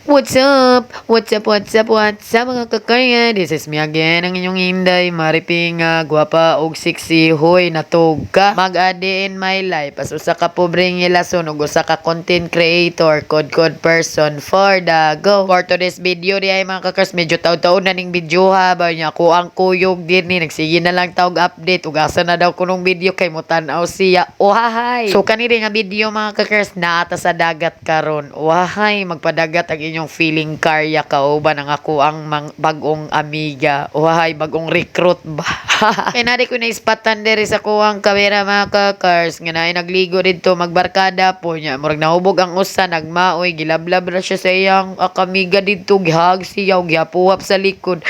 What's up? What's up? What's up? What's up mga kakarya? This is me again, ang inyong Inday, mariping gwapa og sexy. Hoy, natog ka. Mag-adi in my life. As usa ka pobreng ilason ug usa ka content creator, code person for the go. For today's video di ay mga kakars, medyo taon-taon na ning video ha. Ba niya ko ang kuyog din ni. Nagsige na lang tawag update. Ug asa na daw kunong video kay mutan-aw siya. Ohahay. So kaniri nga video mga kakars, naata sa dagat karon. Ohahay, magpadagat ang inyong feeling karya kauban ang ako ang bagong amiga. Ohahay, bagong recruit ba? Kaya nari ko na ispatan diri sa kuwang kamera mga kakars. Nga na nagligo dito magbarkada po niya. Murag nahubog ang usa, nagmaoy, gilablab na siya sa iyang kamiga dito. Gihag siya, gihapuhap sa likod.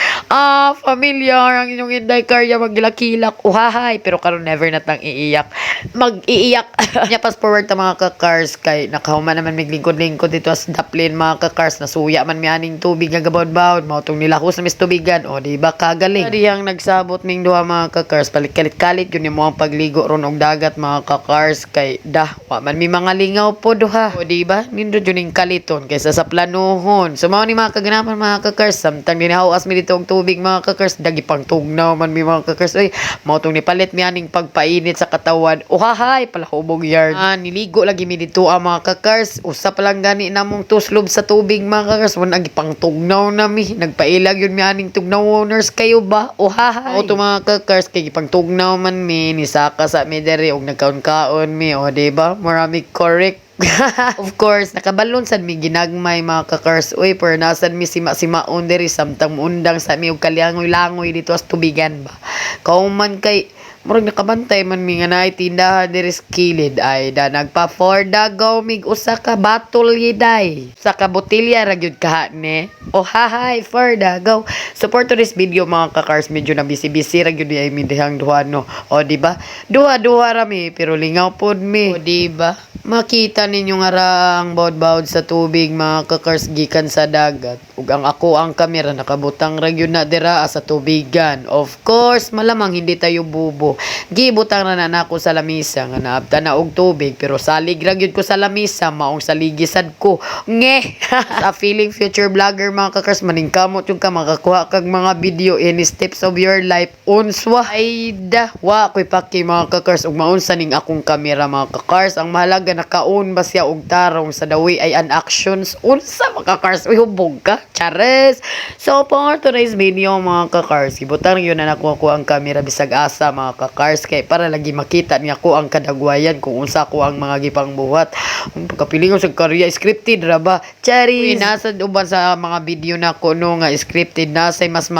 Familiar ang inyong Inday karya magilakilak. Ohahay, pero karon never na tang iiyak. Mag-iiyak. Nya pass forward ta mga kakars kay nakahuman naman miglingkod-lingkod dito as daplin mga kakars. Nasuya man mi aning tubig nga gabawd-bawd. Mao tong nilahos na mis tubigan. O di ba kagaling. Dihang nagsabot ming duha mga kakars. Palit-kalit yun mo ang pagligo ron og dagat mga kakars kay wa man mi mga lingaw po duha. O di ba? Nindot yun ning kaliton kaysa sa planuhon. So mao ni mga kaganapan mga kakars. Samtang ginahawas mi dito og tubig mga kakars. Dagi pang tugnaw man mi mga kakars. Oy, mao tong nipalit mi aning pagpainit sa katawan. Ohahay, palahubog yard. Niligo lagi mi dito ang mga kakars. Usa pa lang gani namong tuslob sa tubig mga kakars. Wan agi pang tugnaw na mi. Nagpailag yun mi aning tugnaw owners kayo ba? Ohahay. O to mga kakars kay gipang tugnaw man mi ni saka sa mi dere og nagkaon-kaon mi. O diba? Marami correct. Of course, nakabalon sad mi ginagmay mga kakars. Uy, pero nasan mi sima-simaon diri samtang undang sa mi og kaliangoy-langoy dito as tubigan ba. Kauman kay murag nakabantay man mi nga naay tindahan diri sa kilid ay da nagpa for the go mig usa ka battle yiday. Sa ka botilya ra gyud kaha ne. Hahay for the go. Support to this video mga kakars, medyo na busy ra gyud ay mi dihang duha no. O di ba? Duha ra mi pero lingaw pod mi. O di ba? Makita ninyo nga ra ang bawd-bawd sa tubig mga kakars gikan sa dagat. Ug ang ako ang kamera nakabutang ra gyud na dira sa tubigan. Of course, malamang hindi tayo bubo. Gibutang na nako sa lamisa nga naabta na og tubig pero salig ra gyud ko sa lamisa maong saligisad ko. Nge. Sa feeling future vlogger mga kakars, maningkamot yung ka makakuha kag mga video in steps of your life. Unswa ay da wa koy paki mga kakars ug maunsa ning akong kamera mga kakars. Ang mahalaga nakaon ba siya og tarong sa dawi ay an actions. Unsa mga kakars, uy hubog ka. Chares. So for today's video mga kakars, gibutang yun na nakuha ko ang kamera bisag asa mga kakars kay para lagi makita niya ko ang kadagwayan kung unsa ko ang mga gipang buhat. Pagkapilingon sa karya scripted ra ba? Charis. Nasa uban sa mga video na ko no nga scripted na say mas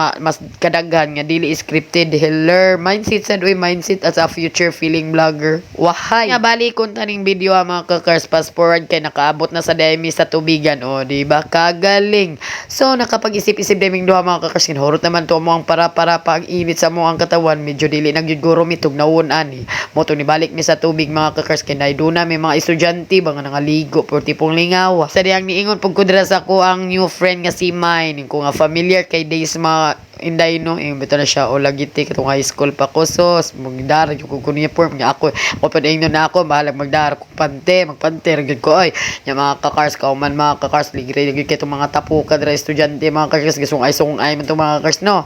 kadaghan nga dili scripted. Heller mindset sad uy mindset as a future feeling vlogger. Wahay. Nga bali kun taning video mga kakars, fast forward kay nakaabot na sa demi sa tubigan. O di ba kagaling. So nakapag-isip-isip deming duha mga kakars, kinahurot naman to mo ang para pag init sa mo ang katawan, medyo dili nagyud mitog nawon ani. Mo to ni balik mi sa tubig mga kakars kay naiduna may mga estudyante ba nga nangaligo por tipong lingaw. Sa diyang niingon pug kudra sa ko ang new friend nga si Mine, ko nga familiar kay days mga Inday no, bito na siya o lagiti katong high school pa ko sos magdara yung kung uniform niya ako pa na na ako bahalag magdara kung magpante ragid ko ay nya mga kakars kauman mga kakars ligre gid kay mga tapuka dra estudyante mga kakars gisungay man tong mga kakars no.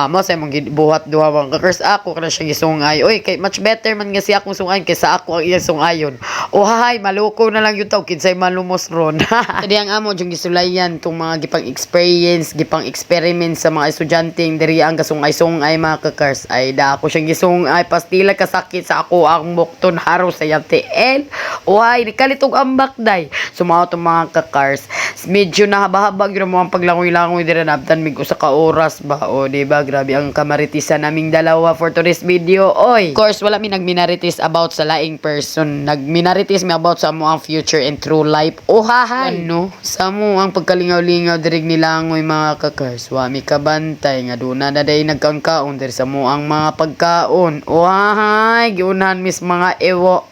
Mo sa mong buhat duha mga kakars ako kana siya gisungay. Oy kay much better man nga siya akong sungay kaysa ako ang iyang sungayon. Hahay maloko na lang yung taw kinsay malumos ron. Kadi ang amo yung gisulayan tong mga gipang experience gipang experiment sa mga estudyante diri ang gasungay-sungay mga kakars ay da ako siyang gisungay pastila kasakit sa ako ang mukton haro sa YTL. Uy, nikalitog ang bakday. Sumaw to mga kakars. Medyo nahabahaba gyud mo ang paglangoy-langoy diri nabtan mig usa ka oras ba. O di ba grabe ang kamaritisan naming dalawa for today's video. Oy, of course wala mi nagminaritis about sa laing person. Nagminaritis mi about sa mo ang future and true life. Hahay. Ano? Sa mo ang pagkalingaw-lingaw diri nilangoy mga kakars. Wa mi kabantay nga duna na day nagkaon-kaon diri sa mo ang mga pagkaon. Hahay, giunahan mis mga ewo.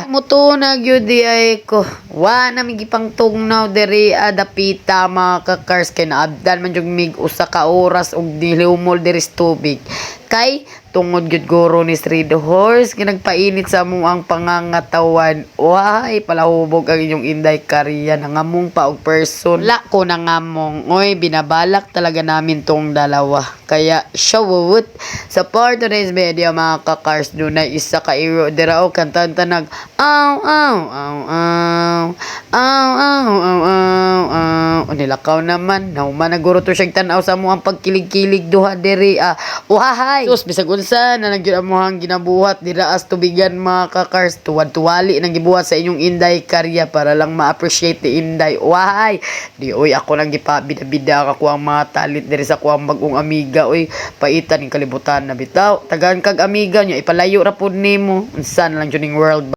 Muto na gyud di ay ko. Wa na mi gipang tugnaw diri dapita mga kakars kay naabdan man jud mig usa ka oras og nilumol diri sa tubig. Kay tungod gyud guro ni Street Horse ginagpainit sa among ang pangangatawan. Why palahubog ang inyong Inday Karya nangamong pa og person. La ko nangamong. Oy, binabalak talaga namin tong dalawa. Kaya shawut. Sa part today's video mga kakars dunay isa ka iro dira og kantan nag aw aw aw aw aw aw aw aw aw nilakaw naman nauman na guro to siya tan-aw sa mo ang pagkilig-kilig duha diri uhahay sus bisag unsa na nagyud amohang ginabuhat dira as tubigan mga kakars tuwad-tuwali nang gibuhat sa inyong Inday Karya para lang ma-appreciate ni Inday uhahay di oy ako nang gipabida-bida ka ko ang mga talent diri sa kuang bagong amiga oy paitan ning kalibutan na bitaw tagaan kag amiga nya ipalayo ra pud nimo unsa na lang juning world